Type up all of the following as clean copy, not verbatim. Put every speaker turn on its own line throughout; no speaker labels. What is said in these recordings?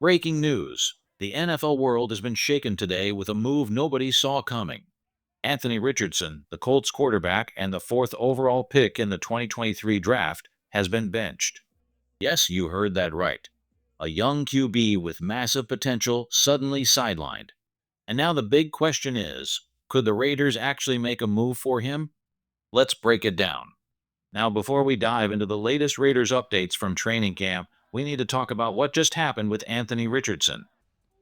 Breaking news. The NFL world has been shaken today with a move nobody saw coming. Anthony Richardson, the Colts quarterback and the fourth overall pick in the 2023 draft, has been benched. Yes, you heard that right. A young QB with massive potential suddenly sidelined. And now the big question is, could the Raiders actually make a move for him? Let's break it down. Now, before we dive into the latest Raiders updates from training camp, we need to talk about what just happened with Anthony Richardson.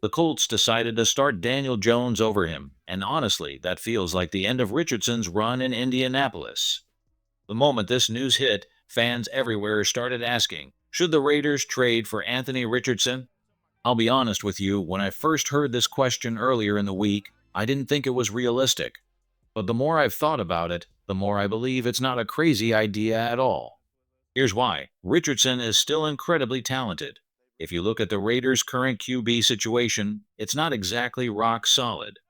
The Colts decided to start Daniel Jones over him, and honestly, that feels like the end of Richardson's run in Indianapolis. The moment this news hit, fans everywhere started asking, should the Raiders trade for Anthony Richardson? I'll be honest with you, when I first heard this question earlier in the week, I didn't think it was realistic. But the more I've thought about it, the more I believe it's not a crazy idea at all. Here's why. Richardson is still incredibly talented. If you look at the Raiders' current QB situation, it's not exactly rock solid.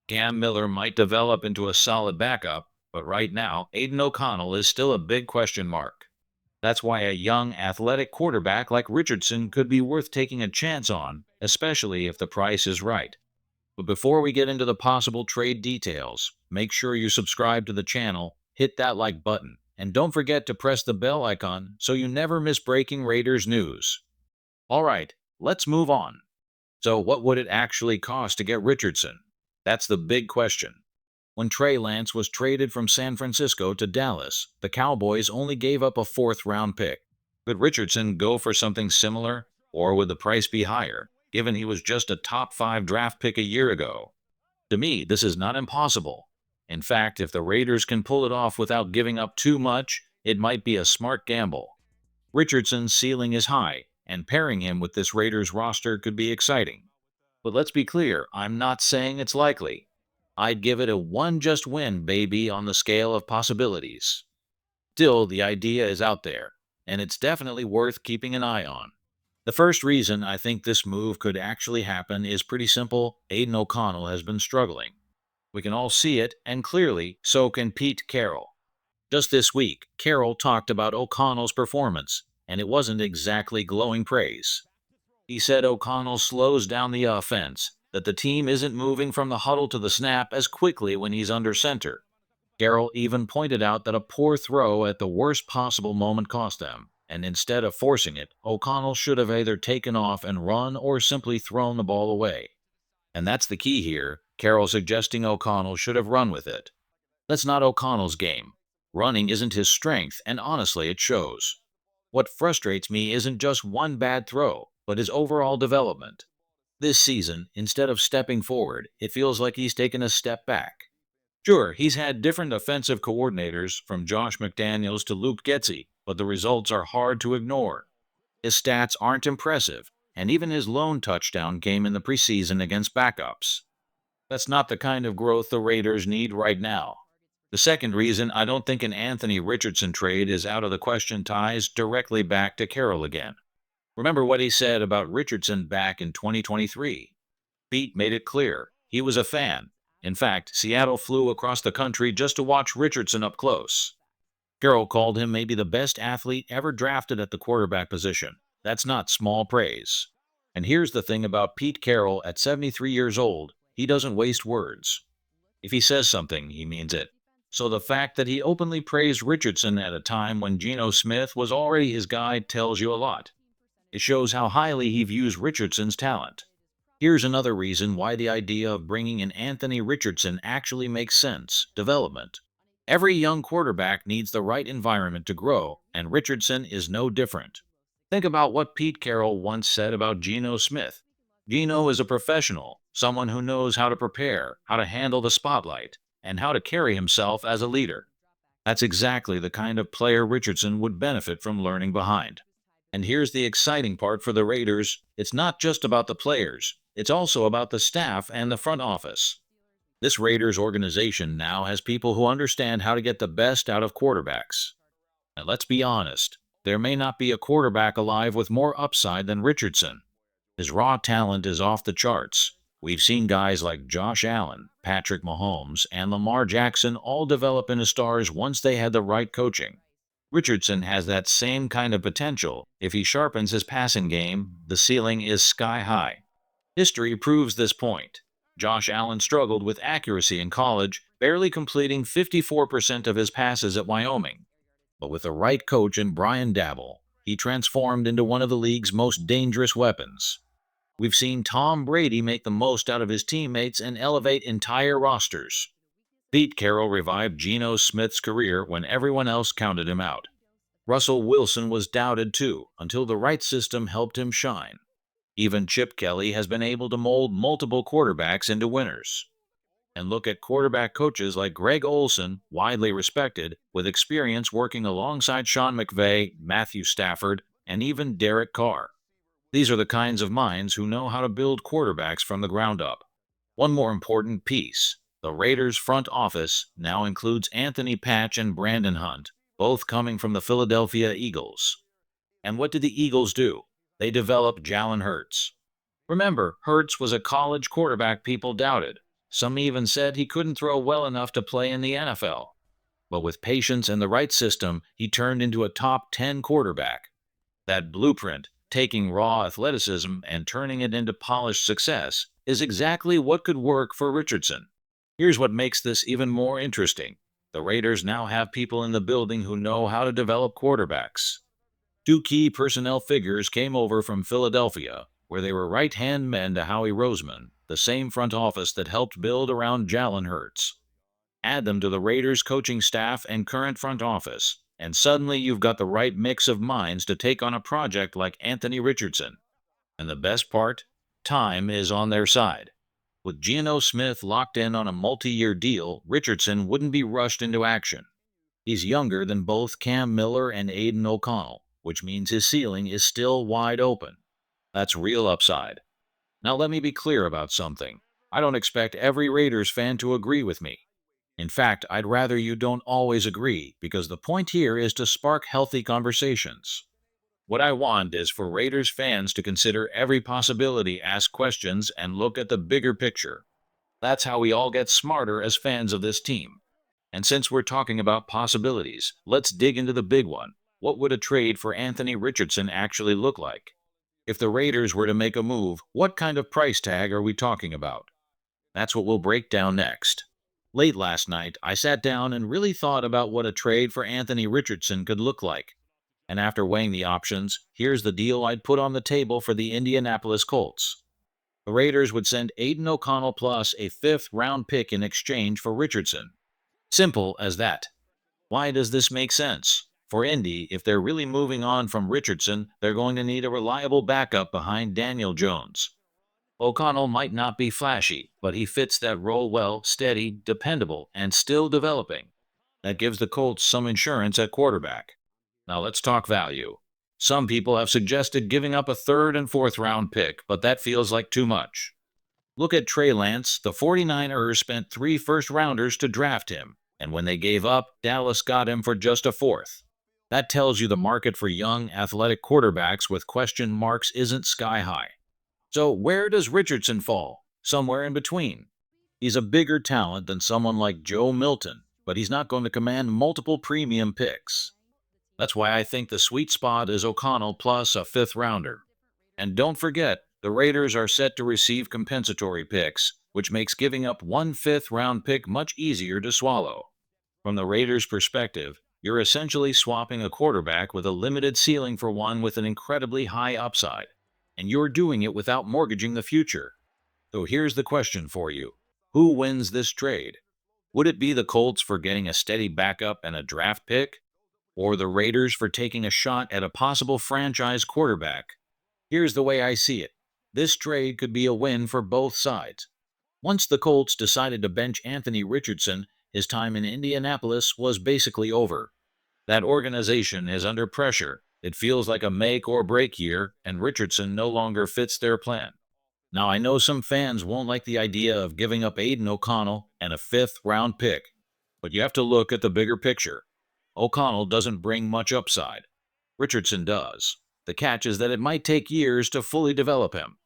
Cam Miller might develop into a solid backup, but right now, Aiden O'Connell is still a big question mark. That's why a young, athletic quarterback like Richardson could be worth taking a chance on, especially if the price is right. But before we get into the possible trade details, make sure you subscribe to the channel, hit that like button, and don't forget to press the bell icon so you never miss breaking Raiders news. Alright, let's move on. So what would it actually cost to get Richardson? That's the big question. When Trey Lance was traded from San Francisco to Dallas, the Cowboys only gave up a fourth-round pick. Could Richardson go for something similar, or would the price be higher, given he was just a top-5 draft pick a year ago? To me, this is not impossible. In fact, if the Raiders can pull it off without giving up too much, it might be a smart gamble. Richardson's ceiling is high, and pairing him with this Raiders roster could be exciting. But let's be clear, I'm not saying it's likely. I'd give it a one just win, baby, on the scale of possibilities. Still, the idea is out there, and it's definitely worth keeping an eye on. The first reason I think this move could actually happen is pretty simple. Aiden O'Connell has been struggling. We can all see it, and clearly, so can Pete Carroll. Just this week, Carroll talked about O'Connell's performance, and it wasn't exactly glowing praise. He said O'Connell slows down the offense, that the team isn't moving from the huddle to the snap as quickly when he's under center. Carroll even pointed out that a poor throw at the worst possible moment cost them, and instead of forcing it, O'Connell should have either taken off and run or simply thrown the ball away. And that's the key here, Carroll suggesting O'Connell should have run with it. That's not O'Connell's game. Running isn't his strength, and honestly, it shows. What frustrates me isn't just one bad throw, but his overall development. This season, instead of stepping forward, it feels like he's taken a step back. Sure, he's had different offensive coordinators, from Josh McDaniels to Luke Getsy, but the results are hard to ignore. His stats aren't impressive, and even his lone touchdown came in the preseason against backups. That's not the kind of growth the Raiders need right now. The second reason I don't think an Anthony Richardson trade is out of the question ties directly back to Carroll again. Remember what he said about Richardson back in 2023. Pete made it clear he was a fan. In fact, Seattle flew across the country just to watch Richardson up close. Carroll called him maybe the best athlete ever drafted at the quarterback position. That's not small praise. And here's the thing about Pete Carroll at 73 years old, he doesn't waste words. If he says something, he means it. So the fact that he openly praised Richardson at a time when Geno Smith was already his guy tells you a lot. It shows how highly he views Richardson's talent. Here's another reason why the idea of bringing in Anthony Richardson actually makes sense: development. Every young quarterback needs the right environment to grow, and Richardson is no different. Think about what Pete Carroll once said about Geno Smith. Geno is a professional, someone who knows how to prepare, how to handle the spotlight, and how to carry himself as a leader. That's exactly the kind of player Richardson would benefit from learning behind. And here's the exciting part for the Raiders. It's not just about the players. It's also about the staff and the front office. This Raiders organization now has people who understand how to get the best out of quarterbacks. And let's be honest, there may not be a quarterback alive with more upside than Richardson. His raw talent is off the charts. We've seen guys like Josh Allen, Patrick Mahomes, and Lamar Jackson all develop into stars once they had the right coaching. Richardson has that same kind of potential. If he sharpens his passing game, the ceiling is sky high. History proves this point. Josh Allen struggled with accuracy in college, barely completing 54% of his passes at Wyoming. But with the right coach in Brian Dabble, he transformed into one of the league's most dangerous weapons. We've seen Tom Brady make the most out of his teammates and elevate entire rosters. Pete Carroll revived Geno Smith's career when everyone else counted him out. Russell Wilson was doubted too, until the right system helped him shine. Even Chip Kelly has been able to mold multiple quarterbacks into winners. And look at quarterback coaches like Greg Olson, widely respected, with experience working alongside Sean McVay, Matthew Stafford, and even Derek Carr. These are the kinds of minds who know how to build quarterbacks from the ground up. One more important piece. The Raiders' front office now includes Anthony Patch and Brandon Hunt, both coming from the Philadelphia Eagles. And what did the Eagles do? They developed Jalen Hurts. Remember, Hurts was a college quarterback people doubted. Some even said he couldn't throw well enough to play in the NFL. But with patience and the right system, he turned into a top 10 quarterback. That blueprint, taking raw athleticism and turning it into polished success, is exactly what could work for Richardson. Here's what makes this even more interesting. The Raiders now have people in the building who know how to develop quarterbacks. Two key personnel figures came over from Philadelphia, where they were right-hand men to Howie Roseman, the same front office that helped build around Jalen Hurts. Add them to the Raiders' coaching staff and current front office, and suddenly you've got the right mix of minds to take on a project like Anthony Richardson. And the best part? Time is on their side. With Geno Smith locked in on a multi-year deal, Richardson wouldn't be rushed into action. He's younger than both Cam Miller and Aiden O'Connell, which means his ceiling is still wide open. That's real upside. Now let me be clear about something. I don't expect every Raiders fan to agree with me. In fact, I'd rather you don't always agree, because the point here is to spark healthy conversations. What I want is for Raiders fans to consider every possibility, ask questions, and look at the bigger picture. That's how we all get smarter as fans of this team. And since we're talking about possibilities, let's dig into the big one. What would a trade for Anthony Richardson actually look like? If the Raiders were to make a move, what kind of price tag are we talking about? That's what we'll break down next. Late last night, I sat down and really thought about what a trade for Anthony Richardson could look like. And after weighing the options, here's the deal I'd put on the table for the Indianapolis Colts. The Raiders would send Aiden O'Connell plus a fifth-round pick in exchange for Richardson. Simple as that. Why does this make sense? For Indy, if they're really moving on from Richardson, they're going to need a reliable backup behind Daniel Jones. O'Connell might not be flashy, but he fits that role well, steady, dependable, and still developing. That gives the Colts some insurance at quarterback. Now let's talk value. Some people have suggested giving up a third and fourth round pick, but that feels like too much. Look at Trey Lance. The 49ers spent 3 first-rounders to draft him, and when they gave up, Dallas got him for just a fourth. That tells you the market for young, athletic quarterbacks with question marks isn't sky high. So where does Richardson fall? Somewhere in between. He's a bigger talent than someone like Joe Milton, but he's not going to command multiple premium picks. That's why I think the sweet spot is O'Connell plus a fifth-rounder. And don't forget, the Raiders are set to receive compensatory picks, which makes giving up one fifth-round pick much easier to swallow. From the Raiders' perspective, you're essentially swapping a quarterback with a limited ceiling for one with an incredibly high upside. And you're doing it without mortgaging the future. So here's the question for you. Who wins this trade? Would it be the Colts for getting a steady backup and a draft pick? Or the Raiders for taking a shot at a possible franchise quarterback? Here's the way I see it. This trade could be a win for both sides. Once the Colts decided to bench Anthony Richardson, his time in Indianapolis was basically over. That organization is under pressure. It feels like a make or break year, and Richardson no longer fits their plan. Now, I know some fans won't like the idea of giving up Aiden O'Connell and a fifth-round pick, but you have to look at the bigger picture. O'Connell doesn't bring much upside. Richardson does. The catch is that it might take years to fully develop him.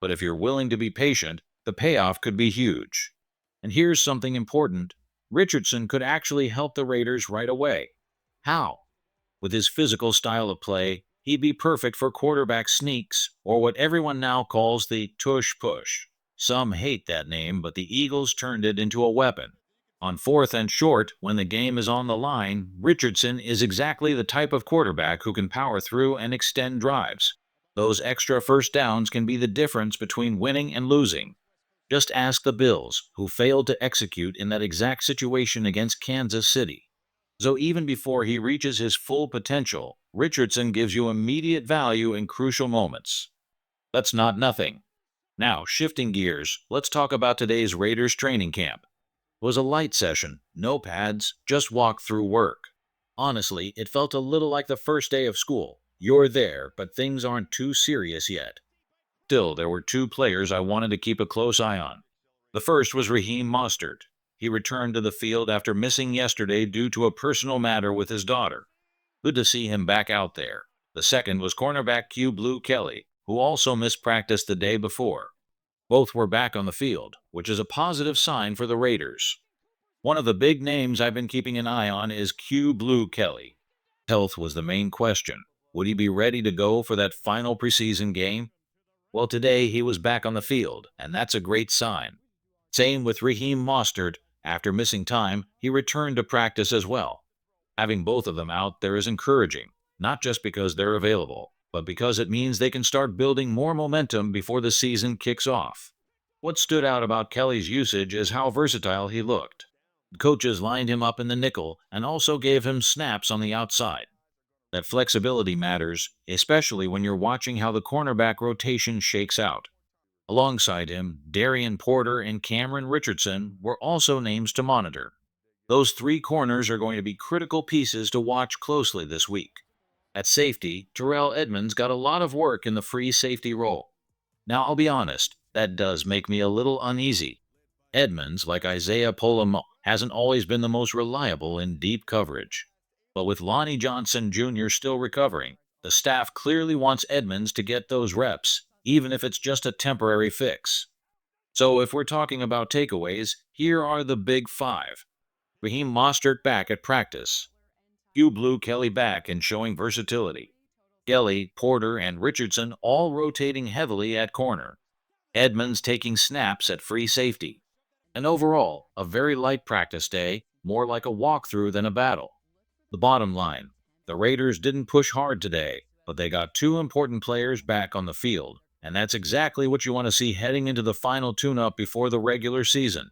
But if you're willing to be patient, the payoff could be huge. And here's something important. Richardson could actually help the Raiders right away. How? With his physical style of play, he'd be perfect for quarterback sneaks, or what everyone now calls the tush push. Some hate that name, but the Eagles turned it into a weapon. On fourth and short, when the game is on the line, Richardson is exactly the type of quarterback who can power through and extend drives. Those extra first downs can be the difference between winning and losing. Just ask the Bills, who failed to execute in that exact situation against Kansas City. So even before he reaches his full potential, Richardson gives you immediate value in crucial moments. That's not nothing. Now, shifting gears, let's talk about today's Raiders training camp. It was a light session, no pads, just walk-through work. Honestly, it felt a little like the first day of school. You're there, but things aren't too serious yet. Still, there were two players I wanted to keep a close eye on. The first was Raheem Mostert. He returned to the field after missing yesterday due to a personal matter with his daughter. Good to see him back out there. The second was cornerback Q Blue Kelly, who also missed practice the day before. Both were back on the field, which is a positive sign for the Raiders. One of the big names I've been keeping an eye on is Q Blue Kelly. Health was the main question. Would he be ready to go for that final preseason game? Well, today he was back on the field, and that's a great sign. Same with Raheem Mostert. After missing time, he returned to practice as well. Having both of them out there is encouraging, not just because they're available, but because it means they can start building more momentum before the season kicks off. What stood out about Kelly's usage is how versatile he looked. Coaches lined him up in the nickel and also gave him snaps on the outside. That flexibility matters, especially when you're watching how the cornerback rotation shakes out. Alongside him, Darian Porter and Cameron Richardson were also names to monitor. Those three corners are going to be critical pieces to watch closely this week. At safety, Terrell Edmunds got a lot of work in the free safety role. Now, I'll be honest, that does make me a little uneasy. Edmunds, like Isaiah Pola, hasn't always been the most reliable in deep coverage. But with Lonnie Johnson Jr. still recovering, the staff clearly wants Edmunds to get those reps, even if it's just a temporary fix. So if we're talking about takeaways, here are the big five. Raheem Mostert back at practice. Q Blue Kelly back and showing versatility. Kelly, Porter, and Richardson all rotating heavily at corner. Edmunds taking snaps at free safety. And overall, a very light practice day, more like a walkthrough than a battle. The bottom line, the Raiders didn't push hard today, but they got two important players back on the field, and that's exactly what you want to see heading into the final tune-up before the regular season.